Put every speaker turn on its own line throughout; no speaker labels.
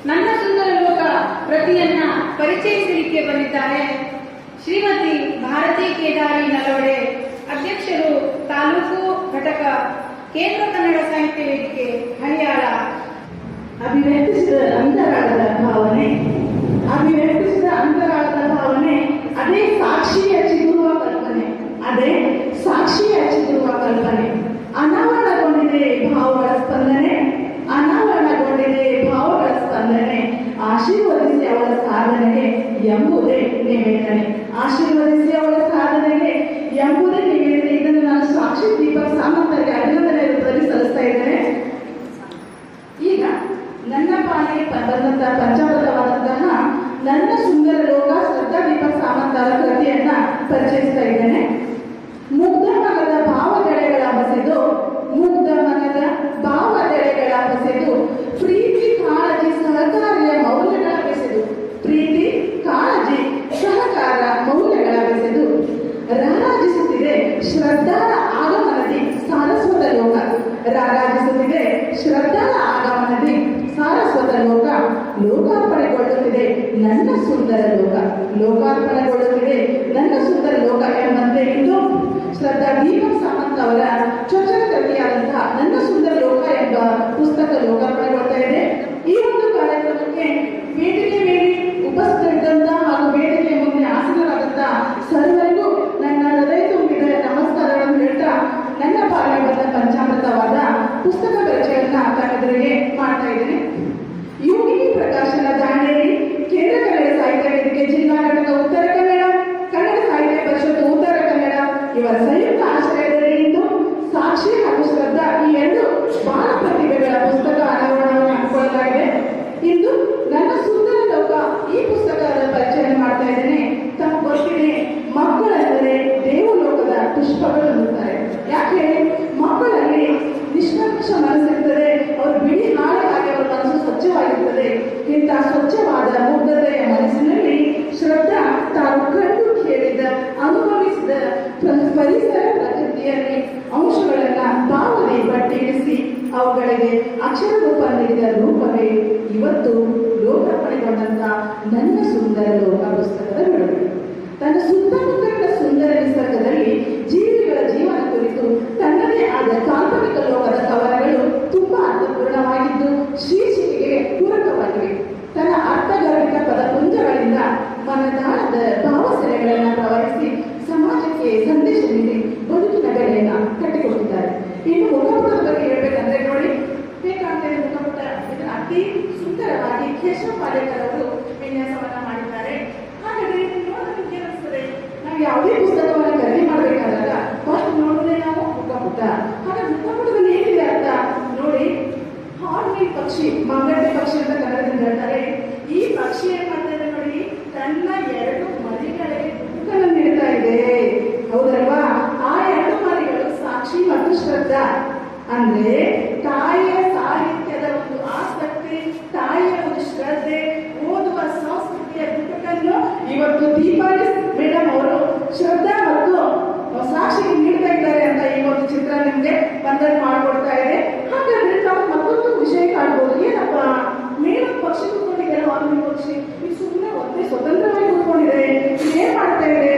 ನನ್ನ ಸುಂದರ ಲೋಕ ಪ್ರತಿಯನ್ನ ಪರಿಚಯಿಸಲಿಕ್ಕೆ ಬಂದಿದ್ದಾರೆ ಶ್ರೀಮತಿ ಭಾರತಿ ಕೇದಾರಿ ನಲವಡೆ, ಅಧ್ಯಕ್ಷರು ತಾಲೂಕು ಘಟಕ, ಕೇಂದ್ರ ಕನ್ನಡ ಸಾಹಿತ್ಯ ವೇದಿಕೆ, ಹಳಿಯಾಳ.
ಅಭಿವ್ಯಕ್ತಿಸಿದ ಅಂತರಾಳದ ಭಾವನೆ, ಅಭಿವ್ಯಕ್ತಿಸಿದ ಅಂತರಾಳದ ಭಾವನೆ, ಅದೇ ಸಾಕ್ಷಿಯ ಚಿಗುರುವ ಕಲ್ಪನೆ, ಅದೇ ಸಾಕ್ಷಿಯ ಚಿಗುರುವ ಕಲ್ಪನೆ. ಅನಾವರಣಗೊಂಡಿದೆ ಭಾವಗಳ ಸ್ಪಂದನೆ, ಅನಾವರಣಗೊಂಡಿದೆ ಭಾವಗಳ ಸ್ಪಂದನೆ. ಆಶೀರ್ವದಿಸಿ ಅವಳ ಸಾಧನೆಗೆ ಎಂಬುದೇ ನಿವೇದನೆ, ಆಶೀರ್ವದಿಸಿ ಅವಳ ಸಾಧನೆಗೆ ಎಂಬುದೇ ನಿವೇದನೆ. ಇದನ್ನು ನಾನು ಸಾಕ್ಷಿ ದೀಪಕ್ ಸಾಮಂತರಿಗೆ ಅಭಿನಂದನೆಯನ್ನು ಸಲ್ಲಿಸ್ತಾ ಇದ್ದೇನೆ. ಈಗ ನನ್ನ ಪಾಲಿಗೆ ಬಂದಂತಹ ಪಂಚಾಮೃತವಾದಂತಹ ನನ್ನ ಸುಂದರ ಲೋಕ ಶ್ರದ್ಧಾ ದೀಪಕ್ ಸಾಮಂತರ ಕೃತಿಯನ್ನ ಪರಿಚಯಿಸ್ತಾ ಇದ್ದೇನೆ. ಮುಗ್ಧ ಮನದ ಭಾವದೆಳೆಗಳ ಬಸೆದು, ಮುಗ್ಧ ಮನದ ಭಾವದೆಳೆಗಳ ಬಸೆದು, ಪ್ರೀತಿ ಕಾಳಜಿ ಸಹಕಾರಿಯ ಮೌಲ್ಯಗಳ ಬೆಸೆದು, ಪ್ರೀತಿ ಕಾಳಜಿ ಸಹಕಾರ ಮೌಲ್ಯಗಳ ಬೆಸೆದು ರಾರಾಜಿಸುತ್ತಿದೆ ಶ್ರದ್ಧಾಳ ಆಗಮನದಿ ಸಾರಸ್ವತ ಲೋಕ, ರಾರಾಜಿಸುತ್ತಿದೆ ಶ್ರದ್ಧಾಳ ಆಗಮನದಿ ಸಾರಸ್ವತ ಲೋಕ. ಲೋಕಾರ್ಪಣೆಗೊಳ್ಳುತ್ತಿದೆ ನನ್ನ ಸುಂದರ ಲೋಕ, ಲೋಕಾರ್ಪಣೆಗೊಳ್ಳುತ್ತಿದೆ ನನ್ನ ಸುಂದರ ಲೋಕ ಎಂಬಂತೆ ಇಂದು ಶ್ರದ್ಧಾ ದೀಪಕ್ ಸಾಮಂತ್ ಅವರ ಚೊಚ್ಚಲ ಕೃತಿಯಾದಂತಹ ನನ್ನ ಸುಂದರ ಲೋಕ ಎಂಬ ಪುಸ್ತಕ ಲೋಕಾರ್ಪಣೆಗೊಳ್ತಾ ಇದೆ. ಈ ಒಂದು ಕಾರ್ಯಕ್ರಮಕ್ಕೆ ವೇದಿಕೆ ಮೇಲೆ ಉಪಸ್ಥಿತರಿದ್ದಂತಹ ಹಾಗೂ ವೇದಿಕೆ ಮುಂದೆ ಆಸೀನರಾದಂತಹ ಸರ್ವರಿಗೂ ನನ್ನ ಹೃದಯ ತುಂಬಿದ ನಮಸ್ಕಾರಗಳನ್ನು ಹೇಳ್ತಾ ನನ್ನ ಪಾಲಿಗೆ ಬಂದ ಪಂಚಾಮೃತವಾದ ಪುಸ್ತಕ ಪರಿಚಯವನ್ನ ತಮ್ಮೆದುರಿಗೆ ಮಾಡ್ತಾ ಇದ್ದೇನೆ. ಯೋಗಿನಿ ಪ್ರಕಾಶನ ದಾಂಡೇಲಿ, ಕೇಂದ್ರ ಕನ್ನಡ ಸಾಹಿತ್ಯ ವೇದಿಕೆ ಜಿಲ್ಲಾ ಘಟಕ ಉತ್ತರ ಕನ್ನಡ, ಕನ್ನಡ ಸಾಹಿತ್ಯ ಪರಿಷತ್ತು ಉತ್ತರ ಕನ್ನಡ ಇವರ ಸಂಯುಕ್ತ ಆಶ್ರಯದಲ್ಲಿ ಇಂದು ಸಾಕ್ಷಿ ಹಾಗೂ ಶ್ರದ್ಧಾ ಈ ಎರಡು ಬಾಲ ಪ್ರತಿಭೆಗಳ ಪುಸ್ತಕ ಅನಾವರಣವನ್ನು ಹಮ್ಮಿಕೊಳ್ಳಲಾಗಿದೆ. ಇಂದು ನನ್ನ ಸುಂದರ ಲೋಕ ಈ ಪುಸ್ತಕದ ಪರಿಚಯ ಮಾಡ್ತಾ ಇದ್ದೇನೆ. ತಮ್ಮ ಗೊತ್ತಿದೆ, ಮಕ್ಕಳೆಂದರೆ ದೇವಲೋಕದ ಪುಷ್ಪಗಳು ಅನ್ನುತ್ತಾರೆ. ಯಾಕೆ? ಮಕ್ಕಳಲ್ಲಿ ನಿಷ್ಕಲ್ಮಶ ಮನಸ್ಸಿರ್ತದೆ, ಅವರು ಬಿಡಿ ಹಾಳೆ ಹಾಗೆ ಅವರ ಮನಸ್ಸು ಸ್ವಚ್ಛವಾಗಿರ್ತದೆ. ಇಂತಹ ಸ್ವಚ್ಛವಾದ ಮುಗ್ಧತೆಯ ಮನಸ್ಸಿನಲ್ಲಿ ಶ್ರದ್ಧಾ ತಾನು ಕಂಡು ಕೇಳಿದ ಅನುಭವಿಸಿದ ಪರಿಸರ ಪ್ರಕೃತಿಯಲ್ಲಿ ಅಂಶಗಳನ್ನ ಭಾವನೆ ಬಟ್ಟಿಡಿಸಿ ಅವುಗಳಿಗೆ ಅಕ್ಷರ ರೂಪ ನೀಡಿದ ರೂಪವೇ ಇವತ್ತು ಲೋಕಾರ್ಪಣೆಗೊಂಡಂತ ನನ್ನ ಸುಂದರ ಲೋಕ ಪುಸ್ತಕದ ಬಿಡುಗಡೆ. ತನ್ನ ಸುತ್ತಮುತ್ತಲಿನ ಸುಂದರ ನಿಸರ್ಗದಲ್ಲಿ ಜೀವಿಗಳ ಜೀವನ ಕುರಿತು ತನ್ನದೇ ಆದ ಕಾಲ್ಪನಿಕ ಲೋಕದ ಕವನಗಳು ತುಂಬಾ ಅರ್ಥಪೂರ್ಣವಾಗಿದ್ದು ಶೀರ್ಷಿಕೆಗೆ ಪೂರಕವಾಗಿವೆ. ತನ್ನ ಅರ್ಥಗರ್ಭಿತ ಪದಪುಂಜಗಳಿಂದ ಮನದಾಳದ ಭಾವಸೆಲೆಗಳನ್ನು ಪ್ರವಹಿಸಿ ಸಮಾಜಕ್ಕೆ ಸಂದೇಶ ನೀಡಿ ಬದುಕಿನ ಬೆಲೆಯನ್ನು ಕಟ್ಟಿಕೊಟ್ಟಿದ್ದಾರೆ. ಇನ್ನು ಮುಖಪುಟದ ಬಗ್ಗೆ ಹೇಳ್ಬೇಕಂದ್ರೆ ನೋಡಿ, ಬೇಕಾಗ್ತದೆ ಮುಖಪುಟ ಇದನ್ನು ಅತಿ ಸುಂದರವಾಗಿ ಕೇಶವ ಪಾಲೇಕರ್ ಅವರು ವಿನ್ಯಾಸವನ್ನ ಮಾಡಿದ್ದಾರೆ. ಹಾಗಾದ್ರೆ ನೋಡೋದಕ್ಕೆ ಅನಿಸ್ತದೆ, ನಾವು ಯಾವುದೇ ಪುಸ್ತಕವನ್ನು ಖರೀದಿ ಮಾಡಬೇಕಾದಾಗ ಫಸ್ಟ್ ನೋಡೋದೇ ನಾವು ಮುಖಪುಟ. ಹಾಗಾದ್ರೆ ಮುಖಪುಟದಲ್ಲಿ ಏನಿದೆ ಅಂತ ನೋಡಿ. ಹಾರ್ನಿ ಪಕ್ಷಿ, ಮಂಗಡೆ ಪಕ್ಷಿ ಅಂತ ಕನ್ನಡದಿಂದ ಹೇಳ್ತಾರೆ. ಈ ಪಕ್ಷಿ ಏನ್ ಮಾಡ್ತಾ ಇದೆ ನೋಡಿ, ತನ್ನ ಎರಡು ಮರಿಗಳಿಗೆ ತುಕ್ಕನ್ನು ನೀಡ್ತಾ ಇದೆ. ಹೌದಲ್ವಾ? ಆ ಎರಡು ಮರಿಗಳು ಸಾಕ್ಷಿ ಮತ್ತು ಶ್ರದ್ಧಾ. ಅಂದ್ರೆ ತಾಯಿಯ ಸಾಹಿತ್ಯದ ಒಂದು ಆಸಕ್ತಿ, ತಾಯಿಯ ಒಂದು ಶ್ರದ್ಧೆ, ಓದುವ ಸಂಸ್ಕೃತಿಯ ತುಕನ್ನು ಇವತ್ತು ದೀಪಾವಳಿ ಮೇಡಮ್ ಅವರು ಶ್ರದ್ಧಾ ಮತ್ತು ಸಾಕ್ಷಿಗೆ ನೀಡ್ತಾ ಇದ್ದಾರೆ ಅಂತ ಈ ಒಂದು ಚಿತ್ರ ನಿಮ್ಗೆ ಬಂದಲ್ಲಿ ಮಾಡಿಕೊಡ್ತಾ ಇದೆ. ಹಾಗಾದ್ರೆ ನಾವು ಮತ್ತೊಂದು ವಿಷಯ ಕಾಣ್ಬೋದು. ಏನಪ್ಪ, ಮೇಡಮ್ ಪಕ್ಷಿ ಕೂತ್ಕೊಂಡಿದ್ದಾರೆ, ಆರ್ಮಿ ಪಕ್ಷಿ ಇದು ಸುಮ್ಮನೆ ಒತ್ತೆ ಸ್ವತಂತ್ರವಾಗಿ ಕೂತ್ಕೊಂಡಿದೆ, ಏನ್ ಮಾಡ್ತಾ ಇದೆ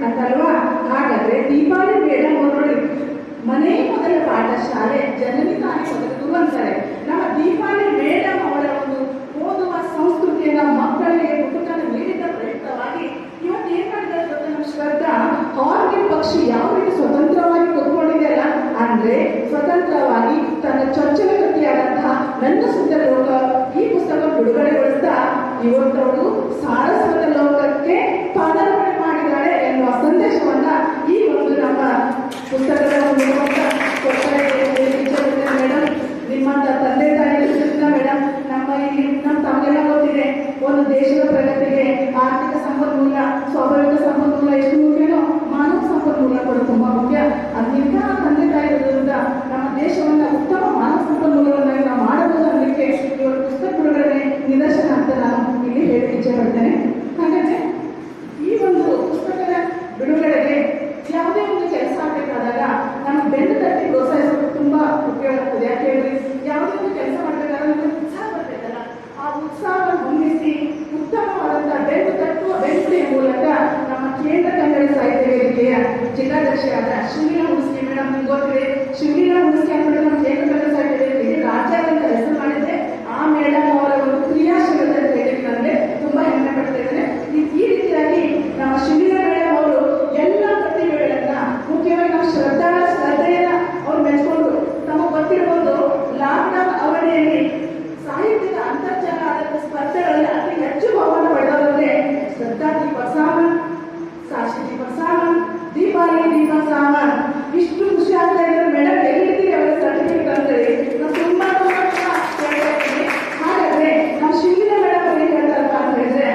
ಅಂತಲ್ವಾ? ಹಾಗಾದ್ರೆ ದೀಪಾವಳಿ ಮೇಡಮ್ ಅವರು ನೋಡಿ, ಮನೆ ಮೊದಲ ಪಾಠ ಶಾಲೆ, ಜನನಿ ತಾನೇ ಮೊದಲ ಗುರು ಅಂತಾರೆ. ನಮ್ಮ ದೀಪಾವಳಿ ಮೇಡಮ್ ಅವರ ಒಂದು ಓದುವ ಸಂಸ್ಕೃತಿಯನ್ನ ಮಕ್ಕಳಿಗೆ ಪುಸ್ತಕವನ್ನು ನೀಡಿದ ಪ್ರಯುಕ್ತವಾಗಿ ಇವತ್ತು ಏನ್ ಮಾಡಿದ್ದಾರೆ ಗೊತ್ತಾ? ನಮ್ಮ ಶ್ರದ್ಧಾ ಹಾರ್ನಿನ್ ಪಕ್ಷಿ ಯಾವ ರೀತಿ ಸ್ವತಂತ್ರವಾಗಿ ಕೂತ್ಕೊಂಡಿದೆಯಲ್ಲ, ಅಂದ್ರೆ ಸ್ವತಂತ್ರವಾಗಿ ತನ್ನ ಚೊಚ್ಚಲ ಕೃತಿಯಾದಂತಹ ನನ್ನ ಸುಂದರ ಲೋಕ ಈ ಪುಸ್ತಕ ಬಿಡುಗಡೆಗೊಳಿಸ್ತಾ ಇವತ್ತವಳು ಸಾರಸ್ವತ ಲೋಕಕ್ಕೆ ಪಾದಾರ್ಪಣೆ ಮಾಡಿದ್ದಾಳೆ ಎನ್ನುವ ಸಂದೇಶವನ್ನ ಈ ಒಂದು ನಮ್ಮ ಪುಸ್ತಕದ ಮೇಡಮ್, ನಿಮ್ಮಂತ ತಂದೆ ತಾಯಿ ಮೇಡಮ್, ನಮ್ಮ ತಮಗೆಲ್ಲ ಗೊತ್ತಿದೆ, ಒಂದು ದೇಶದ ಪ್ರಗತಿಗೆ ಆರ್ಥಿಕ ಸಂಪನ್ಮೂಲ, ಸ್ವಾಭಾವಿಕ ಸಂಪನ್ಮೂಲ ಎಷ್ಟು ಮುಖ್ಯನೋ ಮಾನವ ಸಂಪನ್ಮೂಲ ಕೂಡ ತುಂಬಾ ಮುಖ್ಯ. ಅದಕ್ಕಿಂತ ತಂದೆ ತಾಯಿ ಇರೋದ್ರಿಂದ ನಮ್ಮ ದೇಶವನ್ನ ಉತ್ತಮ ಮಾನವ ಸಂಪನ್ಮೂಲವನ್ನಾಗಿ ನಾವು ಮಾಡಬಹುದು ಅನ್ನೋದಕ್ಕೆ ಇವರ ಪುಸ್ತಕ ಬಿಡುಗಡೆ ನಿದರ್ಶನ ಅಂತ ನಾನು ಇಲ್ಲಿ ಹೇಳಿ ಇಚ್ಛೆ ಪಡ್ತೇನೆ. ಹಾಗಾದ್ರೆ ಈ ಒಂದು ಪುಸ್ತಕದ ಬಿಡುಗಡೆಗೆ ಯಾವುದೇ ಒಂದು ಕೆಲಸ ಆಗಬೇಕಾದಾಗ ನಮ್ಮ ಬೆನ್ನು ತಟ್ಟಿ ಪ್ರೋತ್ಸಾಹಿಸೋದು ತುಂಬಾ ಉಪಯೋಗ ಆಗ್ತದೆ. ಯಾಕೆ ಹೇಳಿದ್ರೆ ಯಾವುದೇ ಒಂದು ಕೆಲಸ ಮಾಡಬೇಕಾದ್ರೆ ನಮಗೆ ಉತ್ಸಾಹ ಬರ್ತೈತಲ್ಲ, ಆ ಉತ್ಸಾಹ ಜಿಲ್ಲಾಧ್ಯಕ್ಷರಾದ ಶಿವಲೀಲಾ ಹುಣಸ್ಗಿ ಮೇಡಮ್. ನಿಮ್ಗೆ ಗೊತ್ತಿದೆ, ಶಿವಲೀಲಾ ಹುಣಸ್ಗಿ ಅಂದ್ರೆ ನಮ್ಮ ಏಕಕಲ ಸಾಹಿತ್ಯದಲ್ಲಿ ರಾಜ್ಯಾದ್ಯಂತ ಹೆಸರು ಮಾಡಿದ್ರೆ ಆ ಮೇಡಮ್ ಅವರ ಒಂದು ಕ್ರಿಯಾಶೀಲತೆ ಹೇಳಿ ನನಗೆ ತುಂಬಾ ಹೆಮ್ಮೆ ಪಡ್ತಾ ಇದ್ದೇನೆ. ಈ ರೀತಿಯಾಗಿ ನಮ್ಮ ಶಿವಲೀಲಾ ಮೇಡಮ್ ಅವರು ಎಲ್ಲ ಪ್ರತಿಭೆಗಳನ್ನ, ಮುಖ್ಯವಾಗಿ ನಾವು ಶ್ರದ್ಧೆಯನ್ನ ಅವ್ರು ಮೆಚ್ಕೊಂಡು, ನಮಗೆ ಗೊತ್ತಿರಬಹುದು ಲಾಕ್ಡೌನ್ ಅವಧಿಯಲ್ಲಿ ಸಾಹಿತ್ಯದ ಅಂತರ್ಜಾಲ ಆಧಾರಿತ ಸ್ಪರ್ಧೆಗಳಲ್ಲಿ ಅತಿ ಹೆಚ್ಚು ಬಹುಮಾನ ಪಡೆದವರಿಗೆ ಶ್ರದ್ಧಾ ದೀಪ ಸಾಮಂತ್, ಸಾಕ್ಷಿ ದೀಪ ಸಾಮಂತ್, ದೀಪಾಲಿ ದೀಪ ಸಾಮಂತ್. ಇಷ್ಟು ಖುಷಿ ಆಗ್ತಾ ಇದ್ದಾರೆ ಮೇಡಮ್, ಎಲ್ಲಿದ್ದೀರಿ ಅವರ ಸರ್ಟಿಫಿಕೇಟ್ ಅಂತೇಳಿ ನಾವು ತುಂಬಾ ಹೇಳ್ತಾ ಇದ್ದೀನಿ. ಹಾಗಾದ್ರೆ ನಾವು ಶಿವಲೀಲಾ ಮೇಡಮ್ ಅವರಿಗೆ ಹೇಳ್ತಾರಪ್ಪ ಅಂತ ಹೇಳಿದ್ರೆ,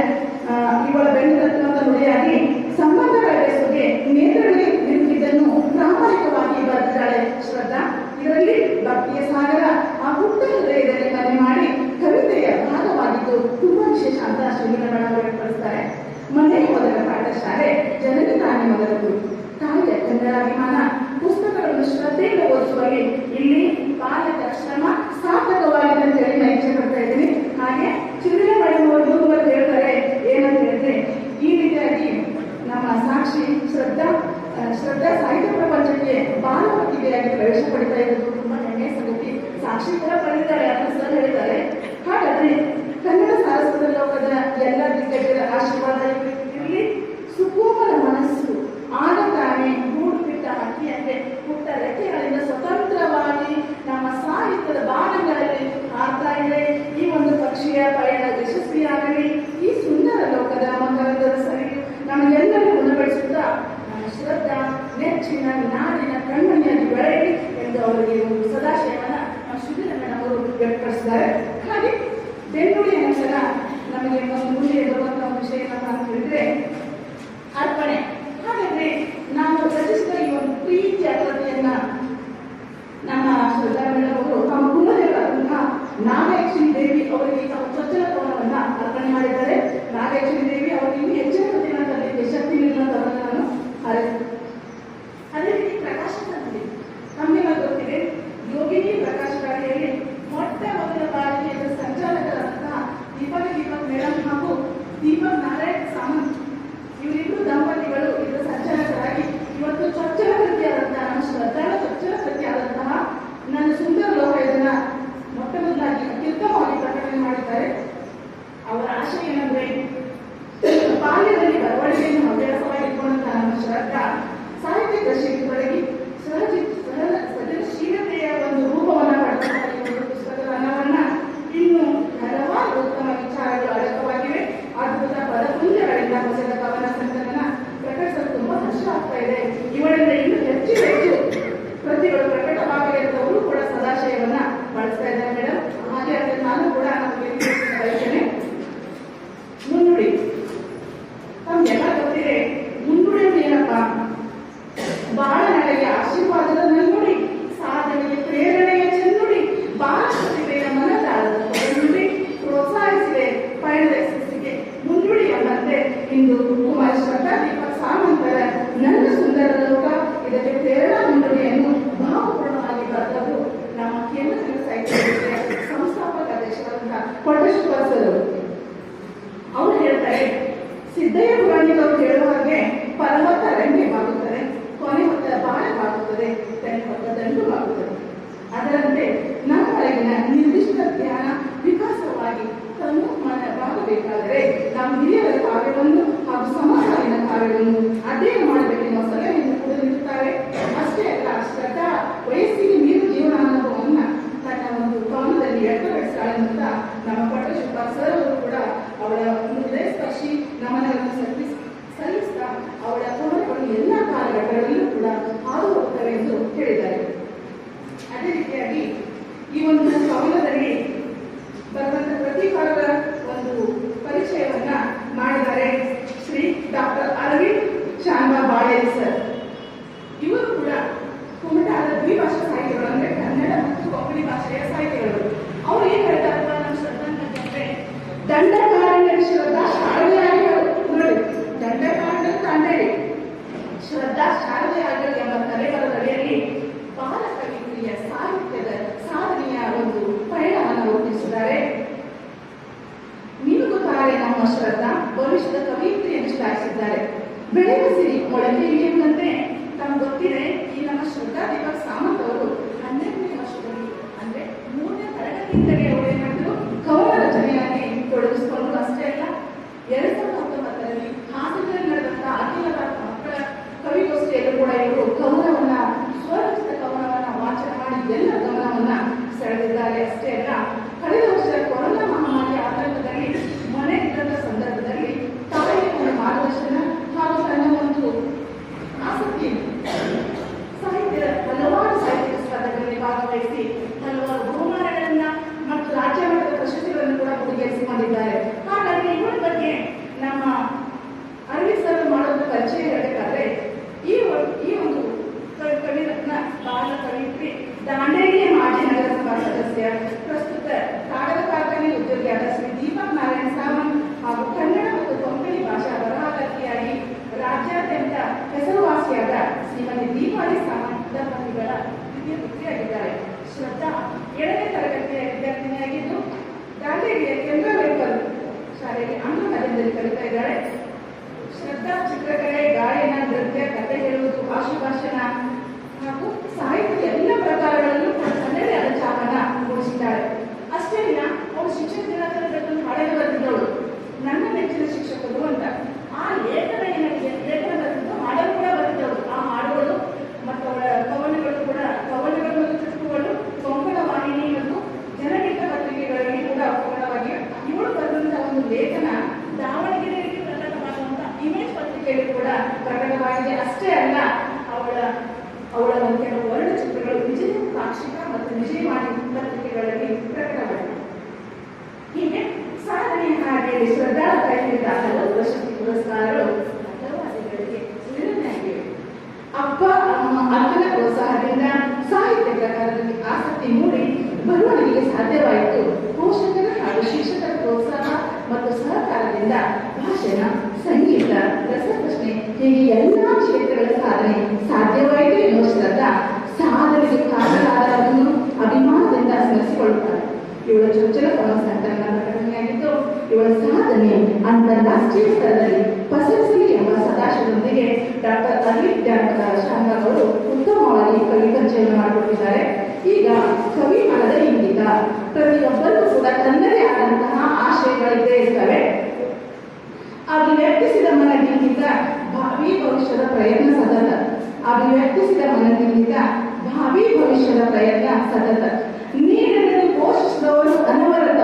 ಇವಳ ಬೆನ್ನುತಟ್ಟುವಂತ ನುಡಿಯಾಗಿ ಸಂಬಂಧಗಳ ಬೆಸುಗೆ ನೇತ್ರಗಳಿಗೆ ನಿಂತಿದ್ದನ್ನು ಪ್ರಾಮಾಣಿಕವಾಗಿ ಬರೆದಿದ್ದಾಳೆ ಶ್ರದ್ಧಾ. ಇದರಲ್ಲಿ ಭಕ್ತಿಯ ಸಾಗರ ಆ ಪುಟ್ಟ ಹೃದಯದಲ್ಲಿ ಮನೆ ಮಾಡಿ ಕವಿತೆಯ ಭಾಗವಾಗಿದ್ದು ತುಂಬಾ ವಿಶೇಷ ಅಂತ ಶಿವಲೀಲಾ ಮೇಡಮ್ ವ್ಯಕ್ತಪಡಿಸ್ತಾರೆ. ಮನೆ ಮೊದಲ ಪಾಠಶಾಲೆ, ಜನನಿ ತಾನೇ ಮೊದಲ ಗುರು, ತಾಯಿಯ ಕನ್ನಡ ಅಭಿಮಾನ, ಪುಸ್ತಕಗಳನ್ನು ಶ್ರದ್ಧೆಯಿಂದ ಓದಿಸುವಲ್ಲಿ ಇಲ್ಲಿ ಪಾಲಕರ ಶ್ರಮ ಸಾರ್ಥಕವಾಗಿದೆ ಅಂತ ಹೇಳಿ ನಾನು ಇಚ್ಛೆ ಪಡ್ತಾ ಇದ್ದೀನಿ. ಹಾಗೆ ಶಿವಲೀಲಾ ಮೇಡಮ್ ಅವರು ಮುಂದುವರೆದು ಹೇಳ್ತಾರೆ ಏನಂತ ಹೇಳಿದ್ರೆ, ಈ ರೀತಿಯಾಗಿ ನಮ್ಮ ಸಾಕ್ಷಿ ಶ್ರದ್ಧಾ ಸಾಹಿತ್ಯ ಪ್ರಪಂಚಕ್ಕೆ ಬಾಲ ಪ್ರತಿಭೆಯಾಗಿ ಪ್ರವೇಶ ಪಡಿತಾ ಇರೋದು ತುಂಬಾ ಹೆಮ್ಮೆಯ ಸಂಗತಿ. ಸಾಕ್ಷಿ ಕೂಡ ಬರೆದಿದ್ದಾರೆ ಅಂತ ಸರ್ ಹೇಳಿದ್ದಾರೆ. ಹಾಗಾದ್ರೆ ಕನ್ನಡ ಸಾರಸ್ವತ ಲೋಕದ ಎಲ್ಲ ದಿಗ್ಗಜರ ಆಶೀರ್ವಾದ ಇರಲಿ. ಸುಕೋಮಲ ಮನಸ್ಸು ಆಗ ತಾನೇ ಗೂಡು ಬಿಟ್ಟ ಹಕ್ಕಿಯಂತೆ ಪುಟ್ಟ ರೆಕ್ಕೆಗಳಿಂದ ಸ್ವತಂತ್ರವಾಗಿ ನಮ್ಮ ಸಾಹಿತ್ಯದ ಬಾಣಗಳಲ್ಲಿ ಹಾರ್ತಾ ಇದೆ. ಈ ಒಂದು ಪಕ್ಷಿಯ ಪಯಣ ಯಶಸ್ವಿಯಾಗಲಿ. ಈ ಸುಂದರ ಲೋಕದ ಮಕರಂದದ ಸರಿಯು ನಮಗೆಲ್ಲರೂ ಗುಣಪಡಿಸುತ್ತಾ ಶ್ರದ್ಧಾ ನೆಚ್ಚಿನ ನಾಡಿನ ಕಣ್ಮಣಿಯಾಗಿ ಬೆಳೆಯಲಿ ಎಂದು ಅವರಿಗೆ ಒಂದು ಸದಾಶಯವನ್ನ ಶಿವಲೀಲಾ ಮೇಡಮ್ ಅವರು ವ್ಯಕ್ತಪಡಿಸಿದ್ದಾರೆ. ಹಾಗೆ ಬೆನ್ನುಡಿಯ ನಂತರ ನಮಗೆ ಒಂದು ಮುಂದೆ ಬರುವಂತಹ ಒಂದು ವಿಷಯ ಏನಪ್ಪ ಅಂತ ಹೇಳಿದ್ರೆ ಅರ್ಪಣೆ. ಹಾಗಾದ್ರೆ ನಾವು ರಚಿಸಿದ ಈ ಒಂದು ಪ್ರೀತಿಯ ಕೃತಿಯನ್ನ ನಮ್ಮ ಶ್ರದ್ಧಾ ಮೇಡಮ್ ಅವರು ತಮ್ಮ ಕುಲದೇವರಾದಂತಹ ನಾಗೇಶ್ವರಿ ದೇವಿ ಅವರಿಗೆ ತಮ್ಮ ಚೊಚ್ಚಲ ಕವನವನ್ನ ಅರ್ಪಣೆ ಮಾಡಿದ್ದಾರೆ. ನಾಗೇಶ್ವರಿ ದೇವಿ ಅವರಿಗೆ ಇನ್ನೂ ಹೆಚ್ಚಿನ ಕೃತಿಯನ್ನು ತರಲಿಕ್ಕೆ ಶಕ್ತಿ ನೀಡುವಂತವರನ್ನು ನಾನು ಹಾರೈಸ್ತೇನೆ. ಅದೇ ರೀತಿ ಪ್ರಕಾಶಕರಲ್ಲಿ ನಮಗೆ ಗೊತ್ತಿದೆ, ಯೋಗಿನಿ ಪ್ರಕಾಶಕಾರಿಯಲ್ಲಿ ಮೊಟ್ಟ ಮೊದಲ ಬಾರಿಗೆ ಸಂಚಾಲಕರಾದಂತಹ ದೀಪಕ್ ಮೇಡಮ್ ಹಾಗೂ ದೀಪಕ್ ನಾರಾಯಣ್ ಸಾಮಂತ್ ಇವರಿಬ್ಬರು ದಂಪತಿಗಳು ಇದರ ಸಂಚಾಲಕರಾಗಿ ಇವತ್ತು ಚೊಚ್ಚಲ ಕೃತಿಯಾದಂತಹ ನಮ್ಮ ಶ್ರದ್ಧಾಳ ಚೊಚ್ಚಲ ಕೃತಿಯಾದಂತಹ ನನ್ನ ಸುಂದರ ಲೋಕ ಇದನ್ನ ಮೊಟ್ಟ ಮೊದಲಾಗಿ ಅತ್ಯುತ್ತಮವಾಗಿ ಪ್ರಕಟಣೆ ಮಾಡಿದ್ದಾರೆ. ಅವರ ಆಶಯ ಏನಂದ್ರೆ, ಬಾಲ್ಯದಲ್ಲಿ ಬರವಣಿಗೆಯನ್ನು ಹವ್ಯಾಸವಾಗಿ ಇಟ್ಕೊಂಡಂತಹ ನಮ್ಮ ಶ್ರದ್ಧಾ ಸಾಹಿತ್ಯ ಕೃಷಿಗೆ ತೊಡಗಿ ಸೃಜನಶೀಲತೆಯ ಒಂದು ರೂಪವನ್ನ ಪಡೆದಂತಹ ಈ ಒಂದು ಪುಸ್ತಕದ ಅನ್ನವನ್ನ ಇನ್ನು ಹಲವಾರು ಉತ್ತಮ ವಿಚಾರಗಳು ಅಡಕವಾಗಿವೆ. ಅದ್ಭುತ ಪದಪುಂಜಗಳಿಂದ ಹೊಸದ ಕವನ ಸಂಕಲನ ಪ್ರಕಟಿಸಲು ತುಂಬಾ ಹರ್ಷ ಆಗ್ತಾ ಇದೆ. ಇವರಿಂದ ಇನ್ನೂ ಹೆಚ್ಚು ಕೃತಿಗಳು ಪ್ರಕಟವಾಗಲಿ ಅಂತ ಅವರು ಕೂಡ ಸದಾಶಯವನ್ನ ಬಳಸ್ತಾ ಇದ್ದಾರೆ ಮೇಡಮ್. ಹಾಗೆ ಅದನ್ನ ನಾನು ಕೂಡ ಬಯಸ್ತೇನೆ. ಮುನ್ನುಡಿ ನಮ್ಗೆಲ್ಲ ಗೊತ್ತಿದೆ. ಮುನ್ನುಡಿ ಅಂದ್ರೆ ಏನಪ್ಪಾ? ಬಾಳ ನಡೆಗೆ ಆಶೀರ್ವಾದದ ನನ್ನುಡಿ, ಸಾಧನೆಗೆ ಪ್ರೇರಣೆಯ ಚೆನ್ನುಡಿ, ಬಾಳ ಪ್ರತಿಭೆಯ ಮನದಾಳದ ನುಡಿ, ಪ್ರೋತ್ಸಾಹಿಸಿದೆ ಪಯಣದ ಯಶಸ್ಸಿಗೆ ಮುನ್ನುಡಿ ಎಂಬಂತೆ ಇಂದು ಕುಮಾರ ಶ್ರದ್ಧಾ ದೀಪಕ್ ಸಾಮಂತರ ನನ್ನ ಸುಂದರ ಲೋಕ ಇದಕ್ಕೆ ಪ್ರೇರಣಾ ಮುನ್ನುಡಿಯನ್ನು ಭಾವಪೂರ್ಣವಾಗಿ ಬರೆದವರು ನಮ್ಮ ಕೇಂದ್ರ ಸಾಹಿತ್ಯ ಸಂಸ್ಥಾಪಕ ಅಧ್ಯಕ್ಷರಾದಂತಹ ಕೊಟ್ಟೇಶ್ವರ ಸರ್. ಅವರು ಹೇಳ್ತಾರೆ, ಸಿದ್ದಯ್ಯ ಪುರಾಣಿಕರು ಹೇಳುವ ಹಾಗೆ ಪರಮತ್ತ ಅರಣ್ಯವಾಗುತ್ತದೆ, ಕೊನೆ ಹೊತ್ತ ಬಾಳವಾಗುತ್ತದೆ, ತೆನೆ ಹೊತ್ತ ದಂಡುವಾಗುತ್ತದೆ. ಅದರಂತೆ ನಮ್ಮೊಳಗಿನ ನಿರ್ದಿಷ್ಟ ಜ್ಞಾನ ವಿಕಾಸವಾಗಿ ತನ್ನ ಮನವಾಗಬೇಕಾದರೆ ನಾವು ಹಿರಿಯರ ಕಾರ್ಯವನ್ನು ಹಾಗೂ ಸಮಕಾಲೀನ ಕಾರ್ಯವನ್ನು ಅಧ್ಯಯನ ಮಾಡಬೇಕೆನ್ನುವ ಸಲಹೆಯನ್ನು ಕೂಡ ನೀಡುತ್ತಾರೆ. ಅಷ್ಟೇ ಅಲ್ಲ, ಶ್ರದ್ಧಾ ವಯಸ್ಸಿಗೆ ಮೀರು ಜೀವನ ಅನುಭವವನ್ನು ತನ್ನ ಒಂದು ಕವನದಲ್ಲಿ ವ್ಯಕ್ತಪಡಿಸ್ತಾಳೆ ಅಂತ ನಮ್ಮ ಪಟ್ಟಶುಭ ಸರ್ ಅವರು ಕೂಡ ಅವಳ ಹೃದಯ ಸ್ಪರ್ಶಿ ನಮನಗಳನ್ನು ಸಲ್ಲಿಸ್ತಾ ಅವಳ ಕವನಗಳು ಎಲ್ಲ ಕಾಲಘಟ್ಟಗಳಲ್ಲೂ ಕೂಡ ಹಾದು ಹೋಗ್ತವೆ ಎಂದು ಹೇಳಿದ್ದಾರೆ. ಅದೇ ರೀತಿಯಾಗಿ ಈ ಒಂದು ಕವನದಲ್ಲಿ ಬರುವಂತಹ ಪ್ರತಿಕಾರರ ಒಂದು ಪರಿಚಯವನ್ನ ಮಾಡಿದ್ದಾರೆ ಶ್ರೀ ಡಾಕ್ಟರ್ ಅರವಿಂದ್ ಶಾನ್ಬಾ ಸದಸ್ಯ, ಪ್ರಸ್ತುತ ಕಾಗದ ಕಾರ್ಖಾನೆ ಉದ್ಯೋಗಿಯಾದ ಶ್ರೀ ದೀಪಕ್ ನಾರಾಯಣ ಸಾವಂತ್ ಹಾಗೂ ಕನ್ನಡ ಮತ್ತು ಕೊಂಕಣಿ ಭಾಷಾ ಬರಹಗಾರ್ತಿಯಾಗಿ ರಾಜ್ಯಾದ್ಯಂತ ಹೆಸರುವಾಸಿಯಾದ ಶ್ರೀಮತಿ ದೀಪಾಲಿ ಸಾವಂತ್ ದಂಪತಿಗಳ ದ್ವಿತೀಯ ಪುತ್ರಿಯಾಗಿದ್ದಾರೆ. ಶ್ರದ್ಧಾ 7ನೇ ತರಗತಿಯ ವಿದ್ಯಾರ್ಥಿನಿಯಾಗಿದ್ದು ದಾಂಡೇಲಿಯ ಕೇಂದ್ರ ಲೇಖಲ್ ಶಾಲೆಯಲ್ಲಿ ಅಂಗಮಾಧ್ಯಮದಲ್ಲಿ ಕಲಿತಾ ಇದ್ದಾಳೆ. ಶ್ರದ್ಧಾ ಚಿತ್ರಕಲೆ, ಗಾಯನ, ನೃತ್ಯ, ಕಥೆ ಹೇಳುವುದು, ಆಶುಭಾಷಣ ಹಾಗೂ ಸಾಹಿತ್ಯದ ಎಲ್ಲ ಪ್ರಕಾರಗಳಲ್ಲೂ ತನ್ನದೇ ಆದ ಛಾಪನ್ನ ಮೂಡಿಸಿದ್ದಾಳೆ. ಅಷ್ಟೇ ಇಲ್ಲ, ಅವಳು ಶಿಕ್ಷಕ ದಿನಾಚರಣೆಗಳನ್ನು ಹಾಡಲು ಬರೆದಿದ್ದವಳು. ನನ್ನ ನೆಚ್ಚಿನ ಶಿಕ್ಷಕರು ಅಂತ ಆ ಲೇಖನ ಬರೆದಿದ್ದು ಹಾಡಲು ಕೂಡ ಬರೆದಿದ್ದವಳು. ಆ ಹಾಡುಗಳು ಮತ್ತು ಅವಳ ಕವನಗಳು ಮತ್ತು ಚುಟುಕುಗಳು ಕೊಂಕಣ ವಾಹಿನಿ ಮತ್ತು ಜನಗೀತ ಪತ್ರಿಕೆಗಳಲ್ಲಿ ಕೂಡ ಪೂರ್ಣವಾಗಿ ಇವಳು ಬರೆದಂತಹ ಒಂದು ಲೇಖನ ದಾವಣಗೆರೆಯಲ್ಲಿ ಪ್ರಕಟವಾಗುವಂತಹ ಇಮೇಜ್ ಪತ್ರಿಕೆಯಲ್ಲಿ ಕೂಡ ಪ್ರಕಟವಾಗಿದೆ. ಅಷ್ಟೇ ಅಲ್ಲ, ಅವಳ ಕೆಲವು ವರ್ಣಚಿತ್ರಗಳು ವಿಜಯ ಪಾಕ್ಷಿಕ ಮತ್ತು ವಿಜಯವಾಣಿ ಪತ್ರಿಕೆಗಳಲ್ಲಿ ಪ್ರಕಟವಾಗಿದೆ. ಹೀಗೆ ಸಾಧನೆಯ ಹಾದಿಯಲ್ಲಿ ಶ್ರದ್ಧಾ ಕೈಗೊಂಡ ಹಲವು ಪ್ರಶಸ್ತಿ ಪುರಸ್ಕಾರಗಳು ಹಲವಾರುಗಳಿಗೆ ಪ್ರೇರಣೆಯಾಗಿವೆ. ಅಪ್ಪ ಅಮ್ಮ ಅಪ್ಪನ ಪ್ರೋತ್ಸಾಹದಿಂದ ಸಾಹಿತ್ಯ ಪ್ರಕಾರದಲ್ಲಿ ಆಸಕ್ತಿ ಮೂಡಿ ಬರವಣಿಗೆಗೆ ಸಾಧ್ಯವಾಯಿತು. ಪೋಷಕರ ಹಾಗೂ ಶಿಕ್ಷಕರ ಪ್ರೋತ್ಸಾಹ ಮತ್ತು ಸಹಕಾರದಿಂದ ಭಾಷಣ, ಸಂಗೀತ, ರಸಪ್ರಶ್ನೆ ಹೀಗೆ ಎಲ್ಲಾ ಕ್ಷೇತ್ರಗಳ ಸಾಧನೆ ಸಾಧ್ಯವಾಯಿತು ಎನ್ನುವ ಶ್ರದ್ಧಾ ಸಾಧನೆಗೆ ಕಾರಣರಾದವರನ್ನು ಅಭಿಮಾನದಿಂದ ಸ್ಮರಿಸಿಕೊಳ್ಳುತ್ತಾರೆ. ಇವಳ ಚೊಚ್ಚಲ ಸಂಕಲನ ಪ್ರಕಟಣೆಯಾಗಿದ್ದು, ಇವಳ ಸಾಧನೆ ಅಂತಾರಾಷ್ಟ್ರೀಯ ಸ್ತರದಲ್ಲಿ ಪಸರಿಸಲಿ ಎಂಬ ಸದಾಶಯದೊಂದಿಗೆ ಡಾಕ್ಟರ್ ಅನಿಲ್ ಶಾಂಗಾಗ್ ಅವರು ಉತ್ತಮವಾಗಿ ಕವಿ ಪರಿಚಯವನ್ನು ಮಾಡಿಕೊಟ್ಟಿದ್ದಾರೆ. ಈಗ ಕವಿ ಮನದ ಇಂಗಿತ. ಪ್ರತಿಯೊಬ್ಬರೂ ಕೂಡ ತನ್ನದೇ ಆದಂತಹ ಆಶಯಗಳಿದ್ದೇ ಇರ್ತವೆ. ಅಭಿವ್ಯಕ್ತಿಸಿದ ಮನದಿಂಗಿತ ಭಾವಿ ಭವಿಷ್ಯದ ಪ್ರಯತ್ನ ಸತತ. ಅಭಿವ್ಯಕ್ತಿಸಿದ ಮನದಿಂಗಿತ ಭಾವಿ ಭವಿಷ್ಯದ ಪ್ರಯತ್ನ ಸತತ. ನೀರಿನಲ್ಲಿ ಪೋಷಿಸಿದವರು ಅನವರತ,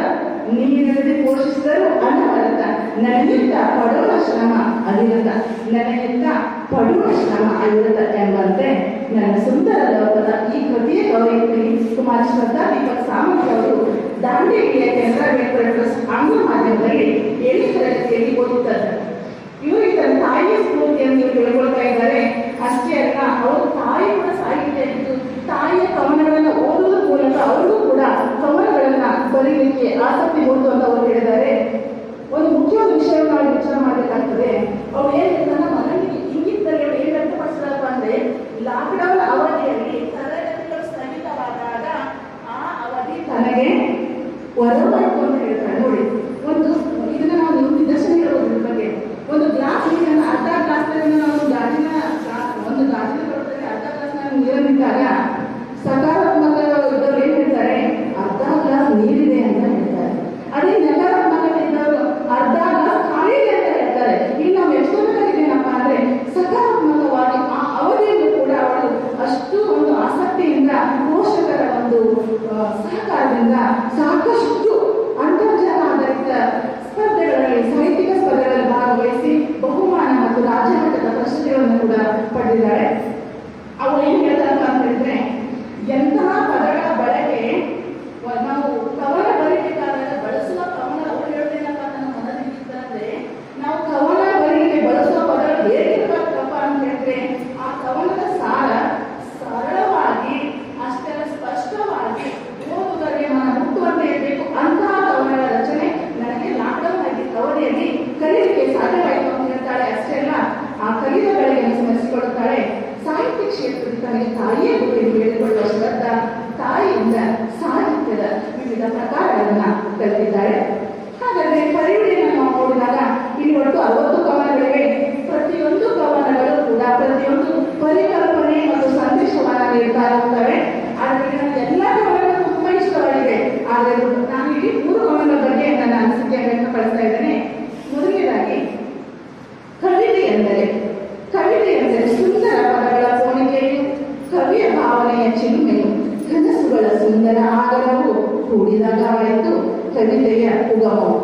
ನೀರಿನಲ್ಲಿ ಪೋಷಿಸಿದರು ಅನವರತ. ನನಗಿಂತ ಪಡೋಣ ಶ್ರಮ ಅವಿರತ, ನನಗಿಂತ ಪಡುವ ಶ್ರಮ ಅವಿರತ ಎಂಬಂತೆ ನನ್ನ ಸುಂದರ ಲೋಕದ ಈ ಕೃತಿಯ ಕವಯಿತ್ರಿ ಕುಮಾರಿ ಶ್ರದ್ಧಾ ದೀಪಕ್ ಸಾವಂತ್ ಅವರು ದಾಂಡೇಲಿಯ ಕೇಂದ್ರ ಲೇಖಲ್ ಟ್ರಸ್ಟ್ ಆಂಗ್ಲ ಮಾಧ್ಯಮದಲ್ಲಿ 7ನೇ ತರಗತಿಯಲ್ಲಿ ಓದುತ್ತಾರೆ. ಇವರು ತನ್ನ ತಾಯಿಯ ಸ್ಫೂರ್ತಿಯನ್ನು ತಿಳ್ಕೊಳ್ತಾ ಇದ್ದಾರೆ. ಅಷ್ಟೇ ಅಲ್ಲ, ಅವರು ತಾಯಿ ಕೂಡ ಸಾಹಿತ್ಯ ಇದ್ದು ತಾಯಿಯ ಕವನಗಳನ್ನು ಓದುವುದರ ಮೂಲಕ ಅವರಿಗೂ ಕೂಡ ಕವನಗಳನ್ನ ಬರೀಲಿಕ್ಕೆ ಆಸಕ್ತಿ ಮೂಡಿತು ಅಂತ ಅವರು ಹೇಳಿದ್ದಾರೆ. ಒಂದು ಮುಖ್ಯವಾದ ವಿಷಯವನ್ನು ನಾವು ವಿಚಾರ ಮಾಡಬೇಕಾಗ್ತದೆ. ಅವ್ರು ನನ್ನ ಮನನಿಗೆ ಇಂಗಿತದಲ್ಲಿ ಅವ್ರು ಏನ್ ವ್ಯಕ್ತಪಡಿಸಿದಪ್ಪ ಅಂದ್ರೆ, ಲಾಕ್ಡೌನ್ ಅವಧಿಯಲ್ಲಿ ತರಗತಿಗಳು ಸ್ಥಗಿತವಾದಾಗ ಆ ಅವಧಿ ತನಗೆ ಹೊರಬಾರದು ಅಂತ ಹೇಳ್ತಾರೆ. ನೋಡಿ, ಇದನ್ನ ನಾವು ನಿದರ್ಶನ ಹೇಳೋದ್ರ ಬಗ್ಗೆ ಒಂದು ಗ್ಲಾಸ್ ನೀರನ್ನು ಅರ್ಧ ಗ್ಲಾಸ್ನಲ್ಲಿ ನಾವು ಒಂದು ಗಾಜಿನ ಕೊಡ್ತಾರೆ, ಅರ್ಧ ಗ್ಲಾಸ್ ನೀರನ್ನಿಟ್ಟಾಗ ಸಕಾರಾತ್ಮಕ ಇದ್ದವ್ರು ಏನ್ ಹೇಳ್ತಾರೆ, ಅರ್ಧ ಗ್ಲಾಸ್ ನೀರಿದೆ ಅಂತ ಹೇಳ್ತಾರೆ. ಅದೇ ನಕಾರಾತ್ಮಕ ಇದ್ದವರು ಅರ್ಧ ಗ್ಲಾಸ್ ಖಾಲಿ ಇದೆ ಅಂತ ಹೇಳ್ತಾರೆ. ಇಲ್ಲಿ ನಾವು ಎಷ್ಟೋ ಬೇಕಾಗಿದ್ದೇನಪ್ಪ ಅಂದ್ರೆ ಸಕಾರಾತ್ಮಕವಾಗಿ ಆ ಅವಧಿಯನ್ನು ಕೂಡ ಅವರು ಅಷ್ಟು ಒಂದು ಆಸಕ್ತಿಯಿಂದ ಪೋಷಕರ ಒಂದು ಸಹಕಾರದಿಂದ ಸಾಕಷ್ಟು ಅಂತರ್ಜಾಲ ಆಧಾರಿತ ಸ್ಪರ್ಧೆಗಳಲ್ಲಿ, ಸಾಹಿತ್ಯಿಕ ಸ್ಪರ್ಧೆಗಳಲ್ಲಿ ಭಾಗವಹಿಸಿ ಬಹುಮಾನ ಮತ್ತು ರಾಜ್ಯ ಮಟ್ಟದ ಪ್ರಶಸ್ತಿಗಳನ್ನು ಕೂಡ ಪಡೆದಿದ್ದಾಳೆ. ಅವಳು ಏನ್ ಹೇಳ್ತಾರಪ್ಪ ಅಂತ ಹೇಳಿದ್ರೆ, ಎಂತಹ ಪದಗಳ ಬಳಕೆ ನಾವು ಕವನ ಬರೀಬೇಕಾದಾಗ ಬಳಸುವ ಕವನ, ಅವಳು ಹೇಳ್ತೇನಪ್ಪ ನನ್ನ ಮನದಿಂದ ಅಂದ್ರೆ, ನಾವು ಕವನ ಬರೀಲಿಕ್ಕೆ ಬಳಸುವ ಪದಗಳು ಹೇಗಿರ್ಬೇಕಪ್ಪ ಅಂತ ಹೇಳಿದ್ರೆ, ಆ ಕವನದ ಸಾರ ಸರಳವಾಗಿ ಅಷ್ಟೇ ಸ್ಪಷ್ಟವಾಗಿ ಓದುಗರಿಗೆ ಮನ ಮುಟ್ಟುವಂತೆ ಇರಬೇಕು. ಅಂತಹ ಕವನಗಳ ರಚನೆ ನನಗೆ ಲಾಕ್ಡೌನ್ ಅವಧಿಯಲ್ಲಿ ಕಲಿಯಲಿಕ್ಕೆ ಸಾಧ್ಯವಾಯಿತು ಅಂತ ಹೇಳ್ತಾಳೆ. ಅಷ್ಟೇ ಅಲ್ಲ, ಆ ಕಲಿದ ಗಳಿಗೆ ಸ್ಮರಿಸಿಕೊಳ್ಳುತ್ತಾಳೆ. ಸಾಹಿತ್ಯ ಕ್ಷೇತ್ರದಲ್ಲಿ ತನಗೆ ತಾಯಿಯೇ ಗುರಿಯನ್ನು ಹೇಳಿಕೊಳ್ಳುವ ಶ್ರದ್ಧಾ ತಾಯಿಯಿಂದ ಸಾಹಿತ್ಯದ ವಿವಿಧ ಪ್ರಕಾರಗಳನ್ನ ಕಲಿತಿದ್ದಾಳೆ. ಹಾಗಾದ್ರೆ ಪರಿವಿಡಿಯನ್ನು ನಾವು ನೋಡಿದಾಗ ಇಲ್ಲಿ ಒಟ್ಟು 60 ಕವನಗಳಿವೆ. ಪ್ರತಿಯೊಂದು ಕವನಗಳು ಕೂಡ ಪ್ರತಿಯೊಂದು ಪರಿಕಲ್ಪನೆ ಮತ್ತು ಸಂದೇಶವನ್ನ ನೀಡ್ತಾ ಇರುತ್ತವೆ. ಆದರೆ ಎಲ್ಲ ಕವನಗಳು ತುಂಬಾ ಇಷ್ಟವಾಗಿವೆ. ಆದರೆ ನಾನು ಇಲ್ಲಿ 3 ಕವನಗಳ ಬಗ್ಗೆ ನನ್ನ ಅನಿಸಿಕೆಯನ್ನು ವ್ಯಕ್ತಪಡಿಸ್ತಾ ಇದ್ದೇನೆ. ಮೊದಲನೇದಾಗಿ, ಕವಿತೆ ಎಂದರೆ ಸುಂದರ ಪದಗಳ ಕೋಣಿಕೆಯು, ಕವಿಯ ಭಾವನೆಯ ಚಿಲುಮೆಯು, ಕನಸುಗಳ ಸುಂದರ ಆಗರವು ಕೂಡಿದಾಗ ಆಯಿತು ಕವಿತೆಯ ಉಗಮವು.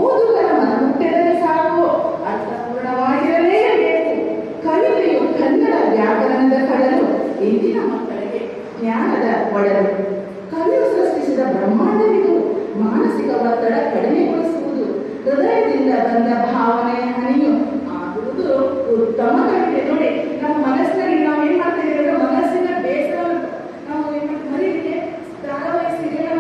ಓದುಗರ ಮನ ಮುಟ್ಟಿದರೆ ಸಾಕು, ಅರ್ಥಪೂರ್ಣವಾಗಿರಲೇಬೇಕು. ಕವಿತೆಯು ಕನ್ನಡ ವ್ಯಾಕರಣದ ಕಡಲು, ಇಂದಿನ ಮಕ್ಕಳಿಗೆ ಜ್ಞಾನದ ಒಡಲು. ಕವಿಯು ಸೃಷ್ಟಿಸಿದ ಬ್ರಹ್ಮಾಂಡವಿದು, ಮಾನಸಿಕ ಒತ್ತಡ ಕಡಿಮೆಗೊಳಿಸುವುದು, ಹೃದಯದಿಂದ ಬಂದ ಭಾವನೆಯ ಹನಿಯು ಆಗುವುದು ಉತ್ತಮ ಕವಿತೆ. ನೋಡಿ, ನಮ್ಮ ಮನಸ್ಸಿನಲ್ಲಿ ನಾವು ಏನ್ ಮಾಡ್ತಾ ಇದ್ದೇವೆ, ಮನಸ್ಸಿನ ಬೇಸರ ನಾವು ಏನ್ ಮರೀಲಿಕ್ಕೆ ಧಾರಾವಾಹಿ ಸೀರಿಯಲ್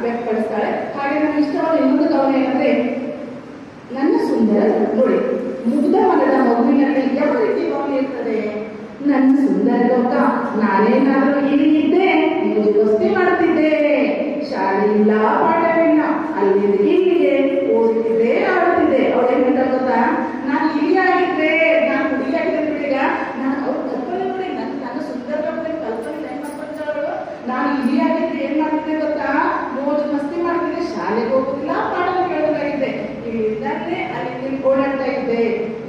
ವ್ಯಕ್ತಪಡಿಸ್ತಾಳೆ. ಹಾಗೆ ನನಗೆ ಇಷ್ಟವಾದ ಇನ್ನೊಂದು ಕವನ ಏನಂದ್ರೆ, ನನ್ನ ಸುಂದರ ನೋಡಿ, ಮುಗ್ಧ ಮನದ ಮಗುವಿನಲ್ಲಿ ಯಾವ ರೀತಿ ಭಾವನೆ ಇರ್ತದೆ. ನನ್ನ ಸುಂದರ ಲೋಕ, ನಾನೇನಾದ್ರೂ ಇಲ್ಲಿ ಇದ್ದೆ, ಮೋಜುಮಸ್ತಿ ಮಾಡ್ತಿದ್ದೆ, ಶಾಲೆ ಇಲ್ಲ ಪಾಠವಿಲ್ಲ, ಅಲ್ಲಿಂದ ಇಲ್ಲಿಗೆ ಓದುತ್ತಿದ್ದೆ, ಆಡುತ್ತಿದ್ದೆ. ಅವಳೇನ್ ಹೇಳ್ತಾ ಗೊತ್ತಾ, ನಾನು ಇಲ್ಲಿ ಆಗಿದ್ದೆ, ನಾನು ಹುಡುಗಿ ಆಗಿದ್ದೆ ಈಗ, ನಾನು ಅವ್ರ ಕಲ್ಪನೆ ನೋಡಿ, ನನ್ನ ಸುಂದರ ಲೋಕದಲ್ಲಿ ಕಲ್ಪನೆ ಏನ್ ಮಾಡ್ಕೊಂಡವಳು, ನಾನು ಇಲ್ಲಿ ಆಗಿದ್ದೆ ಏನ್ ಮಾಡ್ತಿದ್ದೆ ಗೊತ್ತಾ, ಮೋಜು ಮಸ್ತಿ ಮಾಡ್ತಿದ್ದೆ, ಶಾಲೆಗೆ ಹೋಗುದಿಲ್ಲ, ಪಾಠ ಕೇಳೋದಾಗಿದ್ದೆ, ಇಲ್ಲಿದ್ದಾಗಲೇ ಅಲ್ಲಿ ಓಡಾಡ್ತಾ ಇದ್ದೆ.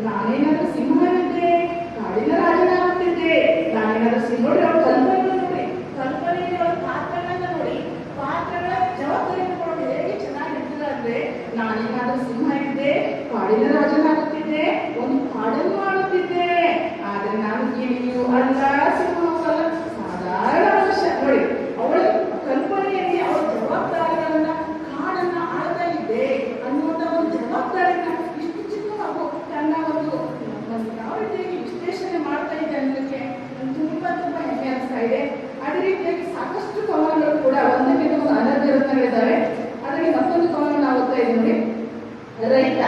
ನಾನೇನಾದ್ರೂ ಸಿಂಹವಿದ್ದೆ, ಕಾಡಿನ ರಾಜನಾಗುತ್ತಿದ್ದೆ, ನಾನೇನಾದ್ರೂ ಸಿಂಹ ನೋಡಿ. ಅವ್ರ ಕಲ್ಪನೆ ನೋಡಿ, ಕಲ್ಪನೆಯಲ್ಲಿ ಅವ್ರ ಪಾತ್ರಗಳನ್ನ ನೋಡಿ, ಪಾತ್ರಗಳ ಜವಾಬ್ದಾರಿ ತಗೊಂಡು ಹೇಗೆ ಚೆನ್ನಾಗಿ ಇರ್ತಿಲ್ಲ ಅಂದ್ರೆ, ನಾನೇನಾದ್ರೂ ಸಿಂಹ ಇದ್ದೆ, ಕಾಡಿನ ರಾಜನಾಗುತ್ತಿದ್ದೆ, ಒಂದು ಕಾಡನ್ನು ಆಡುತ್ತಿದ್ದೆ, ಆದ್ರೆ ನಾನು ಗಿಳಿಯೂ ಅಲ್ಲ, ಸಿಂಹವೂ ಅಲ್ಲ, ಸಾಧಾರಣ ಮನುಷ್ಯ ನೋಡಿ. ಅವಳ ಕಲ್ಪನೆಯಲ್ಲಿ ಅವಳ ಜವಾಬ್ದಾರಿಗಳನ್ನ, ಕಾಡನ್ನ ಆಳ್ತಾ ಇದ್ದೆ ಅನ್ನುವಂತ ಒಂದು ಜವಾಬ್ದಾರಿನ ಇಷ್ಟು ಚಿಕ್ಕ ಮಗು ತನ್ನ ಒಂದು ಯಾವ ರೀತಿಯಾಗಿ ವಿಶ್ಲೇಷಣೆ ಮಾಡ್ತಾ ಇದೆ ಅನ್ನೋದಕ್ಕೆ ತುಂಬಾ ತುಂಬಾ ಹೆಮ್ಮೆ ಅನಿಸ್ತಾ ಇದೆ. ಅದೇ ರೀತಿಯಾಗಿ ಸಾಕಷ್ಟು ಕವನಗಳು ಕೂಡ ಒಂದಕ್ಕೆ ಒಂದು ಅನರ್ಧ ರತ್ನಗಳಿದ್ದಾವೆ. ಅದರಲ್ಲಿ ಮತ್ತೊಂದು ಕವನ ನಾವು ಓದ್ತಾ ಇದ್ದೀವಿ ನೋಡಿ. ರೈತ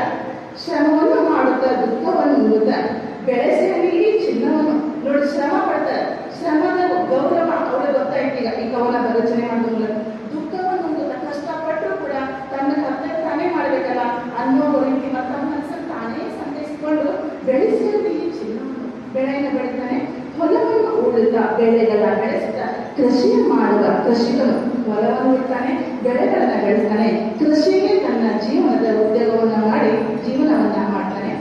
ಶ್ರಮವನ್ನು ಮಾಡುತ್ತಾ ದುಃಖವನ್ನು ನುಂಗುತ್ತಾ ಬೆಳೆಸಲಿ ಚಿನ್ನವನ್ನು ನೋಡಿ. ಶ್ರಮ ಪಡ್ತಾರೆ, ಶ್ರಮದ ಗೌರವ ಅವಳಿಗೆ ಗೊತ್ತಾಯ್ತು. ಈಗ ಈ ಕವನ ರಚನೆ ಮಾಡುವ ಮೂಲಕ ದುಃಖವನ್ನು ನುಂಗುತ್ತಾ ಕಷ್ಟಪಟ್ಟರು ಕೂಡ ತನ್ನ ಕರ್ತವ್ಯ ತಾನೇ ಮಾಡಬೇಕಲ್ಲ ಅನ್ನೋ ರೀತಿ ತಮ್ಮ ಮನಸ್ಸನ್ನು ತಾನೇ ಸಂತೈಸಿಕೊಂಡು ಬೆಳೆಸಲಿ ಚಿನ್ನವನ್ನು, ಬೆಳೆಯನ್ನು ಬೆಳಿತಾನೆ, ಹೊಲವನ್ನು ಉಳುತ್ತಾ ಬೆಳೆಗಳ ಬೆಳೆಸುತ್ತಾ ಕೃಷಿ ಮಾಡುವ ಕೃಷಿಕನು ಹೊಲವನ್ನು ಉಳ್ತಾನೆ, ಬೆಳೆಗಳನ್ನ ಬೆಳೆಸ್ತಾನೆ, ಕೃಷಿಗೆ ತನ್ನ ಜೀವನದ ಉದ್ಯೋಗವನ್ನ ಮಾಡಿ ಜೀವನವನ್ನ ಮಾಡ್ತಾನೆ.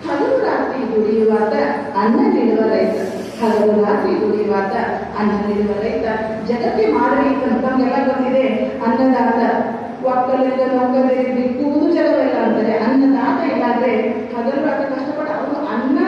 ಹಗಲು ರಾತ್ರಿ ದುಡಿಯುವಾತ ಅನ್ನ ನೀಡುವ ರೈತ, ಹಗಲು ರಾತ್ರಿ ದುಡಿಯುವಾತ ಅನ್ನ ನೀಡುವ ರೈತ, ಜಗಕ್ಕೆ ಮಾಡಲಿ ತಮಗೆಲ್ಲ ಗೊತ್ತಿದೆ. ಅನ್ನದಾತ ಒಕ್ಕಲಿಂದ ನೌಕರರಿಗೆ ಬಿಕ್ಕುವುದು ಜಗವೆಲ್ಲ ಅಂತಾರೆ. ಅನ್ನದಾತ ಇಲ್ಲಾಂದ್ರೆ ಹಗಲು ರಾತ್ರಿ ಕಷ್ಟಪಟ್ಟು ಅವನು ಅನ್ನ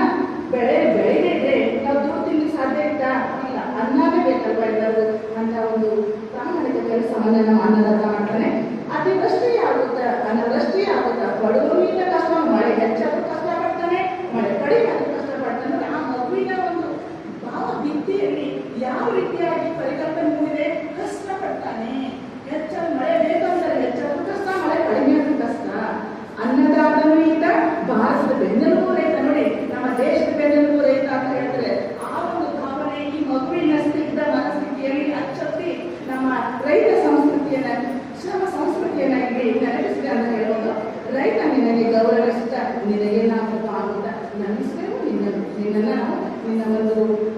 ಬೆಳೆದಿದ್ರೆ ನಾವು ದುಡ್ಡು ತಿನ್ಲಿಕ್ಕೆ ಸಾಧ್ಯ ಇತ್ತಾ? ಇಲ್ಲ, ಅನ್ನವೇ ಬೇಕಲ್ವಾ ಎಲ್ಲರೂ ಅಂತ ಒಂದು ಪ್ರಾಮಾಣಿಕ ಕೆಲಸವನ್ನ ನಮ್ಮ ಅನ್ನದಾತ ಮಾಡ್ತಾನೆ. ಅತಿವೃಷ್ಟಿ ಆಗುತ್ತಾ ಅನಾವೃಷ್ಟಿ ಆಗುತ್ತಾ ಬಡವರಿಂದ ಕಷ್ಟ, ಮಳೆ ಹೆಚ್ಚಾದ್ರೂ ಕಷ್ಟಪಡ್ತಾನೆ, ಮಳೆ ಕಡಿಮೆ ಆದ್ರೂ ಕಷ್ಟಪಡ್ತಾನೆ. ಆ ಮಗುವಿನ ಒಂದು ಭಾವ ಭಿತ್ತಿಯಲ್ಲಿ ಯಾವ ರೀತಿಯಾಗಿ ಪರಿಕಲ್ಪನೆ ಮೂಡಿದೆ, ಕಷ್ಟಪಡ್ತಾನೆ. ಹೆಚ್ಚಾದ ಮಳೆ ಬೇಕಂತಾರೆ, ಹೆಚ್ಚಾದ್ರೂ ಕಷ್ಟ, ಮಳೆ ಕಡಿಮೆ ಆದ್ರೂ ಕಷ್ಟ. ಅನ್ನದಾತನೂ ಈತ, ಭಾರತದ ಬೆನ್ನೆಲುಬು ರೈತ ನೋಡಿ, ನಮ್ಮ ದೇಶದ ಬೆನ್ನೆಲುಬು ರೈತ ಅಂತ ಹೇಳ್ತಾರೆ. ಆ ಒಂದು ಭಾವನೆ ಈ ಮಗುವಿನ ಸ್ಥಿತ ಮನಸ್ಥಿತಿಯಲ್ಲಿ ಅಚ್ಚೊತ್ತಿ ನಮ್ಮ ರೈತ ಸಂಸ್ಕೃತಿಯನ್ನ, ಶ್ರಮ ಸಂಸ್ಕೃತಿಯನ್ನ ಇಲ್ಲಿ ನೆನಪಿಸಿದೆ ಅಂತ ಹೇಳ್ಬೋದು. ರೈತ ನಿನಗೆ ಗೌರವಿಸುತ್ತ ನಿನಗೆ ನಾವು ಆಗುತ್ತಾ ನಮಿಸ್ತೇವೆ, ನಿನ್ನ ನಾವು ನಿನ್ನ ಒಂದು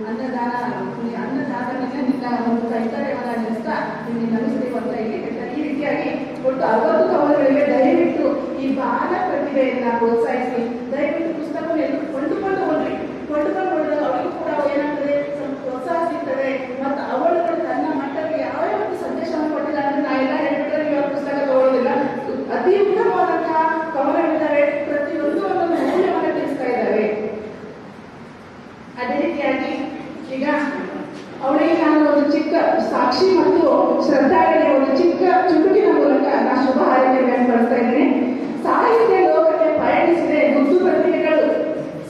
ಅನ್ನದಾತನಿಂದ ನಿನ್ನ ಒಂದು ಕೈಕರ್ಯವನ್ನ ನೆನೆಸ್ತಾ ನಿನ್ನೆ ನಮಿಸ್ತೇವೆ ಅಂತ ಇಲ್ಲಿ ಹೇಳ್ತಾರೆ. ಈ ರೀತಿಯಾಗಿ ಒಟ್ಟು 60 ಕವನಗಳಿಗೆ ದಯವಿಟ್ಟು ಈ ಬಾಲ ಪ್ರತಿಭೆಯನ್ನ ಪ್ರೋತ್ಸಾಹಿಸಿ ದಯವಿಟ್ಟು ಪುಸ್ತಕವನ್ನು ಎಲ್ಲರೂ ಕೊಂಡುಕೊಂಡು ಹೋಗ್ರಿ. ಕೊಂಡುಕೊಂಡು ಹೋದಾಗ ಅವಳಿಗೂ ಕೂಡ ಏನಾಗ್ತದೆ, ಸ್ವಲ್ಪ ಪ್ರೋತ್ಸಾಹ ಸಿಗ್ತದೆ. ಮತ್ತು ಅವಳುಗಳು ತನ್ನ ಮಟ್ಟಕ್ಕೆ ಯಾವ ಒಂದು ಸಂದೇಶವನ್ನು ಕೊಟ್ಟಿಲ್ಲ ಅಂದ್ರೆ ನಾ ಎಲ್ಲ ಹೇಳ್ಬಿಟ್ರೆ ನೀವು ಪುಸ್ತಕ ತಗೊಳ್ಳೋದಿಲ್ಲ. ಅತಿ ಉತ್ತಮವಾದಂತಹ ಕವನಗಳಿದ್ದಾವೆ, ಪ್ರತಿಯೊಂದು ಒಂದೊಂದು ಮೌಲ್ಯವನ್ನು ತಿಳಿಸ್ತಾ ಇದ್ದಾವೆ. ಅದೇ ರೀತಿಯಾಗಿ ಈಗ ಅವಳಿಗೆ ನಾನು ಒಂದು ಚಿಕ್ಕ ಸಾಕ್ಷಿ ಮತ್ತು ಶ್ರದ್ಧಾಳಿಗೆ ಒಂದು ಚಿಕ್ಕ ಚುಟುಕಿನ ಮೂಲಕ ನಾನು ಶುಭ ಹಾರೈಕೆ ವ್ಯಕ್ತಪಡಿಸ್ತಾ ಇದ್ದೀನಿ. ಸಾಹಿತ್ಯ ಲೋಕಕ್ಕೆ ಪಯಣಿಸಿದೆ ಮುದ್ದು ಪ್ರತಿಭೆಗಳು,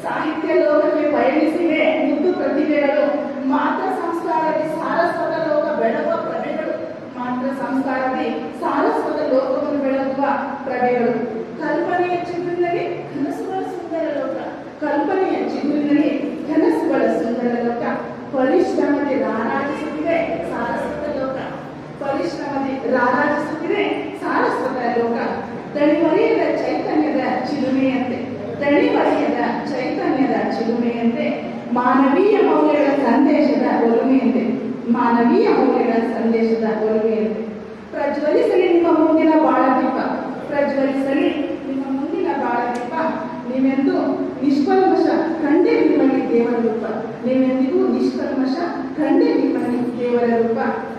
ಸಾಹಿತ್ಯ ಲೋಕಕ್ಕೆ ಪಯಣಿಸಿವೆ ಮುದ್ದು ಪ್ರತಿಭೆಗಳು, ಮಾತ್ರ ಸಂಸ್ಕಾರದಲ್ಲಿ ಸಾರಸ್ವತ ಲೋಕ ಬೆಳಗುವ ಪ್ರಭೆಗಳು, ಮಾತ್ರ ಸಂಸ್ಕಾರದಲ್ಲಿ ಸಾರಸ್ವತ ಲೋಕವನ್ನು ಬೆಳಗುವ ಪ್ರಭೆಗಳು. ಕಲ್ಪನೆಯ ಚಿಗುರಿನಲ್ಲಿ ಕನಸುಗಳ ಸುಂದರ ಲೋಕ, ಕಲ್ಪನೆಯ ಚಿಗುರಿನಲ್ಲಿ ಕನಸುಗಳ ಸುಂದರ ಲೋಕ, ಪರಿಶ್ರಮದಿ ರಾರಾಜಿಸುತ್ತಿದೆ ಸಾರಸ್ವತ ಲೋಕ, ಪರಿಶ್ರಮದಿ ರಾರಾಜಿಸುತ್ತಿದೆ ಸಾರಸ್ವತ ಲೋಕ. ದಣಿವರಿಯದ ಚೈತನ್ಯದ ಚಿಲುಮೆಯಂತೆ, ದಣಿವರಿಯದ ಚೈತನ್ಯದ ಚಿಲುಮೆಯಂತೆ, ಮಾನವೀಯ ಮೌಲ್ಯಗಳ ಸಂದೇಶದ ಒಲುಮೆಯಂತೆ, ಮಾನವೀಯ ಮೌಲ್ಯಗಳ ಸಂದೇಶದ ಒಲುಮೆಯಂತೆ. ಪ್ರಜ್ವಲಿಸಲಿ ನಿಮ್ಮ ಮುಂದಿನ ಬಾಳದೀಪ, ಪ್ರಜ್ವಲಿಸಲಿ ನಿಮ್ಮ ಮುಂದಿನ ಬಾಳದೀಪ. ನೀವೆಂದು ನಿಷ್ಕಲ್ಮಶ ಕಂಡೇ ನಿಮ್ಮಲ್ಲಿ ದೇವರ ರೂಪ, ನೀವೆಂದಿಗೂ ನಿಷ್ಕಲ್ಮಶ ಕಂಡೇ ನಿಮ್ಮಲ್ಲಿ ದೇವರ ರೂಪ.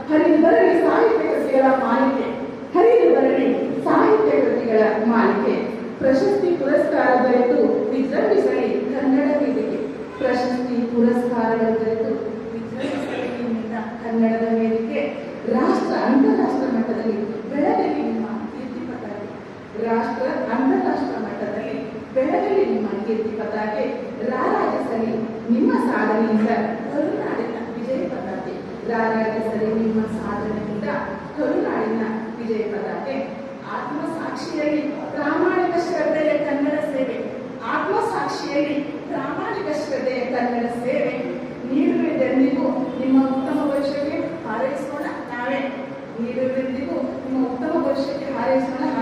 ಹರಿದು ಬರಲಿ ಸಾಹಿತ್ಯ ಕೃತಿಗಳ ಮಾಲಿಕೆ, ಹರಿದು ಬರಲಿ ಸಾಹಿತ್ಯ ಕೃತಿಗಳ ಮಾಲಿಕೆ. ಪ್ರಶಸ್ತಿ ಪುರಸ್ಕಾರ ದೊರೆತು ವಿಜೃಂಭಿಸಲಿ ಕನ್ನಡ ವೇದಿಕೆ, ಪ್ರಶಸ್ತಿ ಪುರಸ್ಕಾರಗಳು ದೊರೆತು ವಿಜೃಂಭಿಸಲಿ ನಿಮ್ಮಿಂದ ಕನ್ನಡದ ವೇದಿಕೆ. ರಾಷ್ಟ್ರ ಅಂತಾರಾಷ್ಟ್ರ ಮಟ್ಟದಲ್ಲಿ ಬೆಳಗಲಿ ನಿಮ್ಮ ಕೀರ್ತಿ ಪತಾಕೆ, ರಾಷ್ಟ್ರ ಅಂತಾರಾಷ್ಟ್ರ ಮಟ್ಟದಲ್ಲಿ ಬೆಳಗಲಿ ನಿಮ್ಮ ಕೀರ್ತಿ ಪತಾಕೆ. ರಾರಾಜಿಸಲಿ ನಿಮ್ಮ ಸಾಧನೆಯಿಂದ ಕರುನಾಡಿನ ವಿಜಯ ಪತಾಕೆ, ರಾರಾಜಿಸಲಿ ನಿಮ್ಮ ಸಾಧನೆಯಿಂದ ಕರುನಾಡಿನ ವಿಜಯ ವಿಜಯ ಪತಾಕೆ. ಆತ್ಮಸಾಕ್ಷಿಯಲ್ಲಿ ಪ್ರಾಮಾಣಿಕ ಶ್ರದ್ಧೆಯ ಕನ್ನಡ ಸೇವೆ. ಆತ್ಮಸಾಕ್ಷಿಯಲ್ಲಿ ಪ್ರಾಮಾಣಿಕ ಶ್ರದ್ಧೆಯ ಕನ್ನಡ ಸೇವೆ. ನೀಡುವುದೆಂದಿಗೂ ನಿಮ್ಮ ಉತ್ತಮ ಭವಿಷ್ಯಕ್ಕೆ ಹಾರೈಸೋಣ ನಾವೇ. ನೀಡುವುದೆಂದಿಗೂ ನಿಮ್ಮ ಉತ್ತಮ ಭವಿಷ್ಯಕ್ಕೆ ಹಾರೈಸೋಣ.